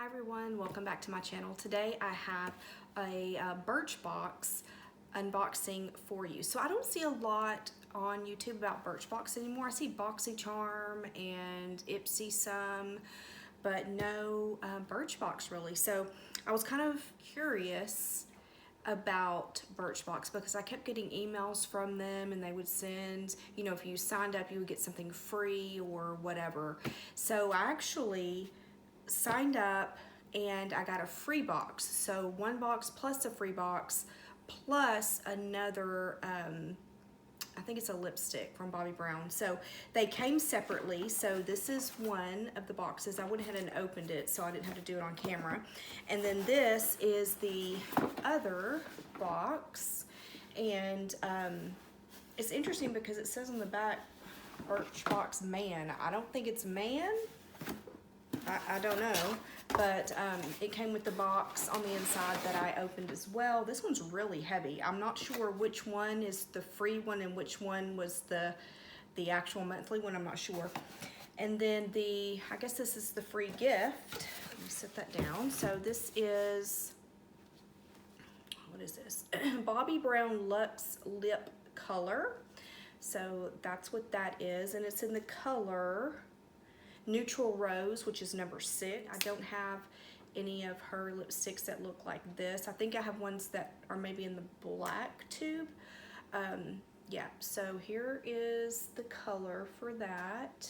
everyone, welcome back to my channel. Today I have a Birchbox unboxing for you. So I don't see a lot on YouTube about Birchbox anymore. I see BoxyCharm and Ipsy some, but no Birchbox really. So I was kind of curious about Birchbox because I kept getting emails from them and they would send, you know, if you signed up you would get something free or whatever. So I actually signed up and I got a free box. So one box plus a free box plus another, I think it's a lipstick from Bobbi Brown. So they came separately. So this is one of the boxes. I went ahead and opened it so I didn't have to do it on camera. And then this is the other box. And it's interesting because it says on the back, Birchbox Man. I don't think it's man. I don't know, but it came with the box on the inside that I opened as well. This one's really heavy. I'm not sure which one is the free one and which one was the actual monthly one. I'm not sure. And then I guess this is the free gift. Let me set that down. So this is, what is this? Bobbi Brown Luxe Lip Color. So that's what that is, and it's in the color Neutral Rose, which is number 6. I don't have any of her lipsticks that look like this. I think I have ones that are maybe in the black tube. Yeah, so here is the color for that.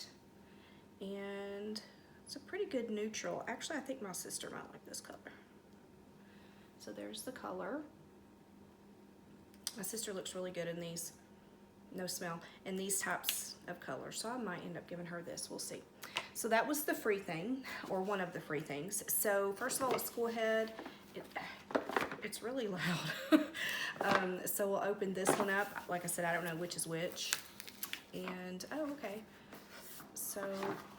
And it's a pretty good neutral. Actually, I think my sister might like this color. So there's the color. My sister looks really good in these. No smell, and these types of colors. So I might end up giving her this. We'll see. So that was the free thing, or one of the free things. So first of all, let's go ahead. It's really loud. So we'll open this one up. Like I said, I don't know which is which. And, oh, okay. So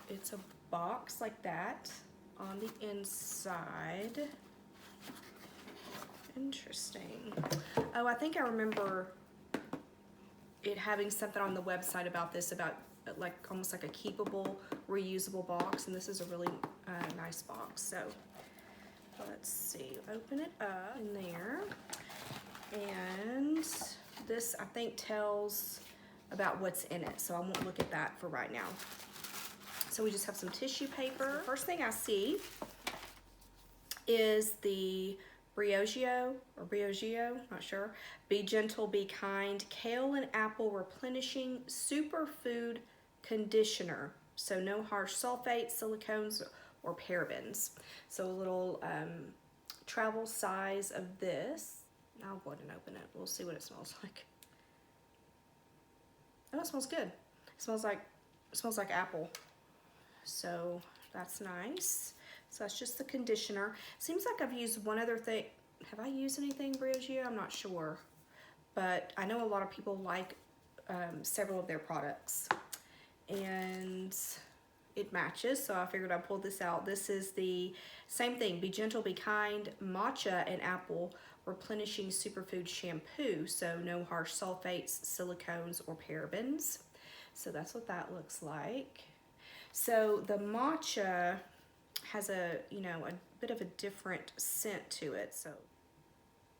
it's a box like that on the inside. Interesting. Oh, I think I remember it having something on the website about this, about like almost like a keepable, reusable box, and this is a really nice box. So let's see, open it up in there, and this I think tells about what's in it, so I won't look at that for right now. So we just have some tissue paper. First thing I see is the Briogeo, not sure. Be Gentle, Be Kind, Kale and Apple Replenishing Superfood Conditioner. So no harsh sulfates, silicones, or parabens. So a little travel size of this. I'll go ahead and open it. We'll see what it smells like. Oh, it smells good. It smells like apple. So that's nice. So that's just the conditioner. Seems like I've used one other thing. Have I used anything Briogeo? I'm not sure. But I know a lot of people like several of their products. And it matches, so I figured I'd pull this out. This is the same thing. Be Gentle, Be Kind, Matcha and Apple Replenishing Superfood Shampoo. So no harsh sulfates, silicones, or parabens. So that's what that looks like. So the matcha has a bit of a different scent to it, so it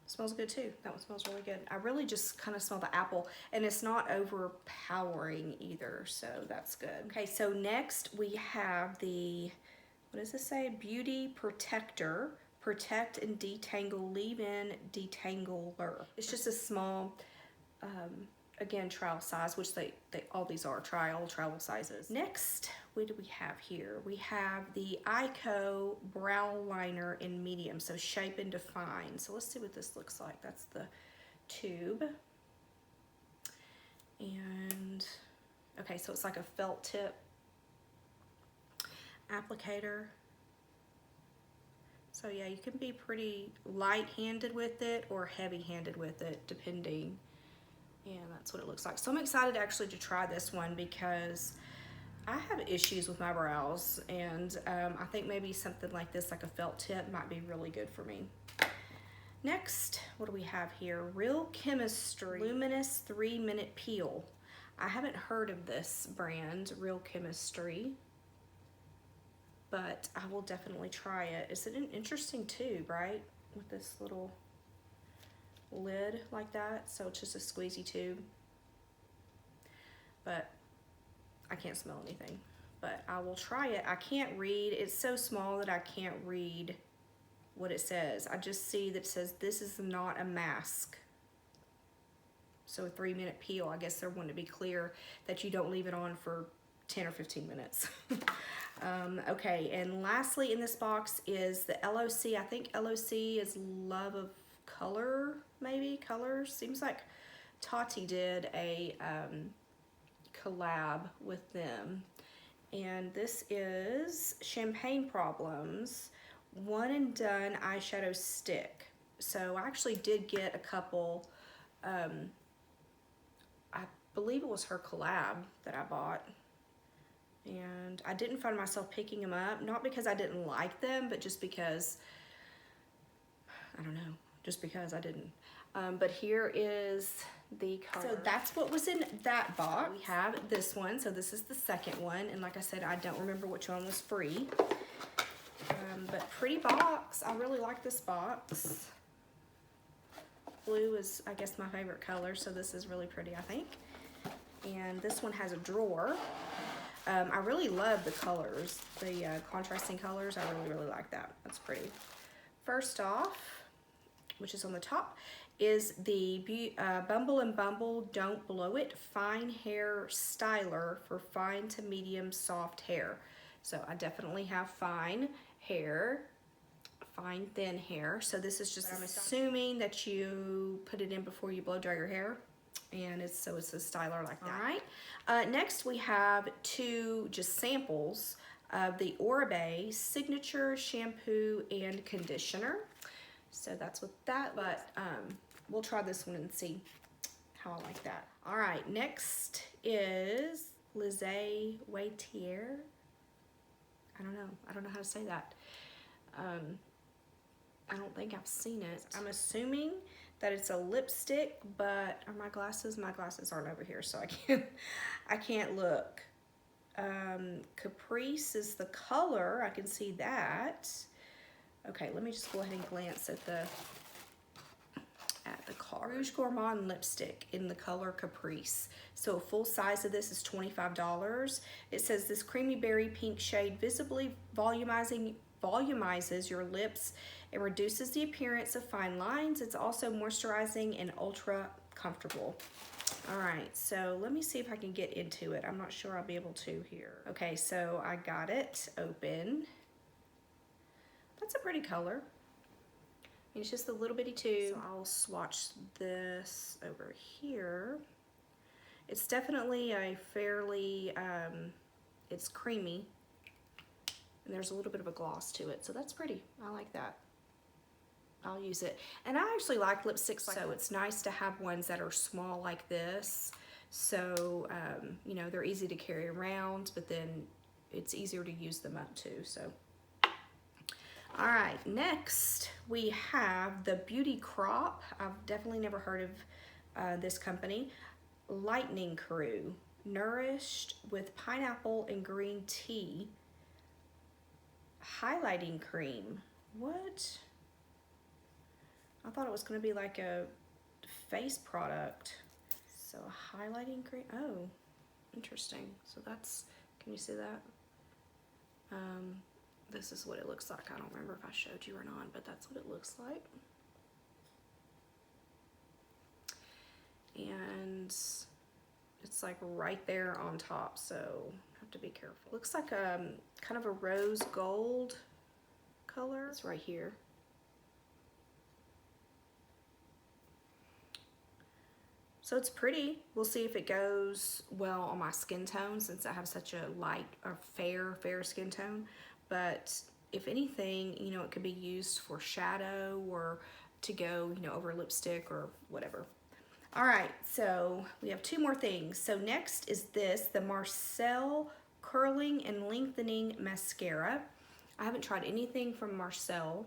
smells good too. That one smells really good. I really just kind of smell the apple, and it's not overpowering either, so that's good. Okay, so next we have the, what does this say? Beauty Protector, Protect and Detangle Leave-In Detangler. It's just a small, again, trial size, which they all these are trial sizes. Next, what do we have here? We have the Ico Brow Liner in medium, so shape and define. So let's see what this looks like. That's the tube. And, okay, so it's like a felt tip applicator. So yeah, you can be pretty light-handed with it or heavy-handed with it, depending. And that's what it looks like. So I'm excited actually to try this one because I have issues with my brows, and I think maybe something like this, like a felt tip, might be really good for me. Next, what do we have here? Real Chemistry Luminous 3-Minute Peel. I haven't heard of this brand, Real Chemistry. but I will definitely try it. It's an interesting tube, right? With this little lid like that. So it's just a squeezy tube. But I can't smell anything. But I will try it. I can't read. It's so small that I can't read what it says. I just see that it says, this is not a mask. So a 3-minute peel. I guess they're wanting to be clear that you don't leave it on for 10 or 15 minutes. Okay, and lastly in this box is the LOC. I think LOC is Love of Color, maybe? Colors? Seems like Tati did a collab with them. And this is Champagne Problems One and Done Eyeshadow Stick. So I actually did get a couple, I believe it was her collab that I bought. And I didn't find myself picking them up, not because I didn't like them, but just because, I don't know, just because I didn't. But here is the color. So that's what was in that box. We have this one, so this is the second one. And like I said, I don't remember which one was free. But pretty box. I really like this box. Blue is, I guess, my favorite color, so this is really pretty, I think. And this one has a drawer. I really love the colors, the contrasting colors. I really like that. That's pretty. First off, which is on the top, is the Bumble and Bumble Don't Blow It Fine Hair Styler for fine to medium soft hair. So I definitely have fine hair, fine thin hair. So this is just, I'm assuming that you put it in before you blow dry your hair. And it's a styler like that. All right. Next we have two just samples of the Oribe Signature Shampoo and Conditioner. So that's what that, but we'll try this one and see how I like that. All right, next is Lizzie Waitier. I don't know how to say that. I don't think I've seen it. I'm assuming that it's a lipstick, but are my glasses? My glasses aren't over here, so I can't look. Caprice is the color. I can see that. Okay, let me just go ahead and glance at the card. Rouge Gourmand lipstick in the color Caprice. So a full size of this is $25. It says this creamy berry pink shade visibly volumizes your lips and reduces the appearance of fine lines. It's also moisturizing and ultra comfortable. All right, so let me see if I can get into it. I'm not sure I'll be able to here. Okay, so I got it open. That's a pretty color. It's just a little bitty tube. So I'll swatch this over here. It's definitely a fairly, it's creamy. And there's a little bit of a gloss to it. So that's pretty. I like that. I'll use it. And I actually like lipsticks, so it's nice to have ones that are small like this. So, you know, they're easy to carry around, but then it's easier to use them up too, so. All right, next we have the Beauty Crop. I've definitely never heard of this company. Lightning Crew, nourished with pineapple and green tea. Highlighting cream. What? I thought it was going to be like a face product. So a highlighting cream. Oh, interesting. So that's, can you see that? This is what it looks like. I don't remember if I showed you or not, but that's what it looks like. And it's like right there on top, so have to be careful. Looks like kind of a rose gold color. It's right here. So it's pretty. We'll see if it goes well on my skin tone since I have such a light or fair skin tone. But if anything, you know, it could be used for shadow or to go, you know, over lipstick or whatever. All right, so we have two more things. So next is this, the Marcel Curling and Lengthening Mascara. I haven't tried anything from Marcel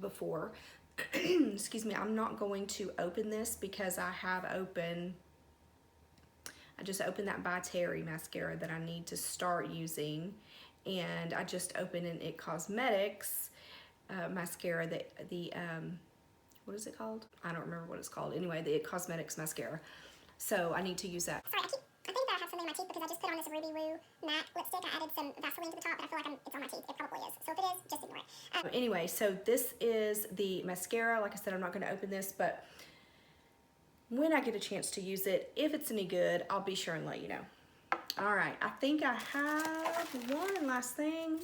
before. Excuse me, I'm not going to open this because I just opened that By Terry mascara that I need to start using. and I just opened an It Cosmetics mascara, what is it called? I don't remember what it's called. Anyway, the It Cosmetics mascara. So I need to use that. Sorry, I think that I have something in my teeth because I just put on this Ruby Woo matte lipstick. I added some Vaseline to the top, but I feel like it's on my teeth. It probably is. So if it is, just ignore it. Anyway, so this is the mascara. Like I said, I'm not going to open this, but when I get a chance to use it, if it's any good, I'll be sure and let you know. All right, I think I have one last thing,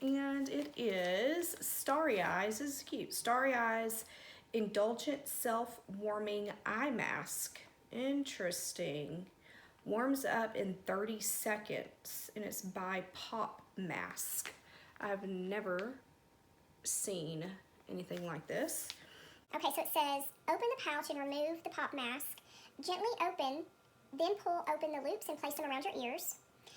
and it is Starry Eyes. This is cute. Starry Eyes Indulgent Self-Warming Eye Mask. Interesting. Warms up in 30 seconds, and it's by Pop Mask. I've never seen anything like this. Okay, so it says, open the pouch and remove the pop mask. Gently open, then pull open the loops and place them around your ears.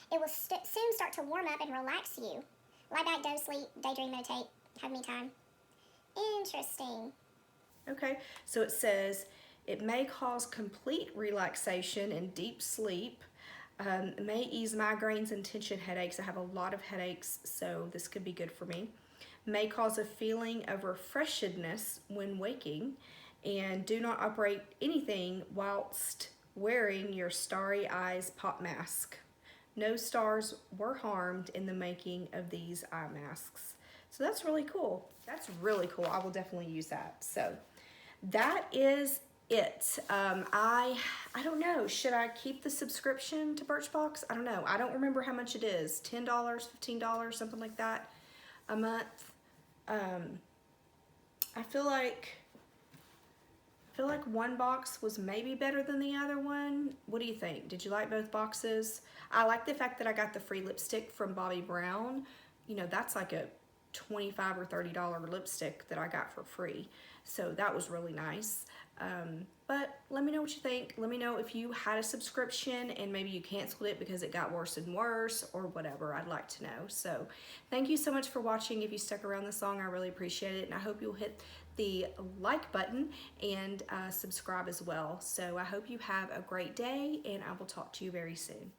It will soon start to warm up and relax you. Lie back, doze, sleep, daydream, meditate, have me time. Interesting. Okay, so it says, it may cause complete relaxation and deep sleep. It may ease migraines and tension headaches. I have a lot of headaches, so this could be good for me. May cause a feeling of refreshedness when waking, and do not operate anything whilst wearing your Starry Eyes Pop Mask. No stars were harmed in the making of these eye masks. So that's really cool. That's really cool. I will definitely use that. So that is it. I don't know. Should I keep the subscription to Birchbox? I don't know. I don't remember how much it is. $10, $15, something like that a month. I feel like one box was maybe better than the other one. What do you think? Did you like both boxes? I like the fact that I got the free lipstick from Bobbi Brown. You know, that's like a $25 or $30 lipstick that I got for free. So that was really nice. But let me know what you think. Let me know if you had a subscription and maybe you canceled it because it got worse and worse or whatever. I'd like to know. So thank you so much for watching. If you stuck around this long, I really appreciate it. And I hope you'll hit the like button and subscribe as well. So I hope you have a great day, and I will talk to you very soon.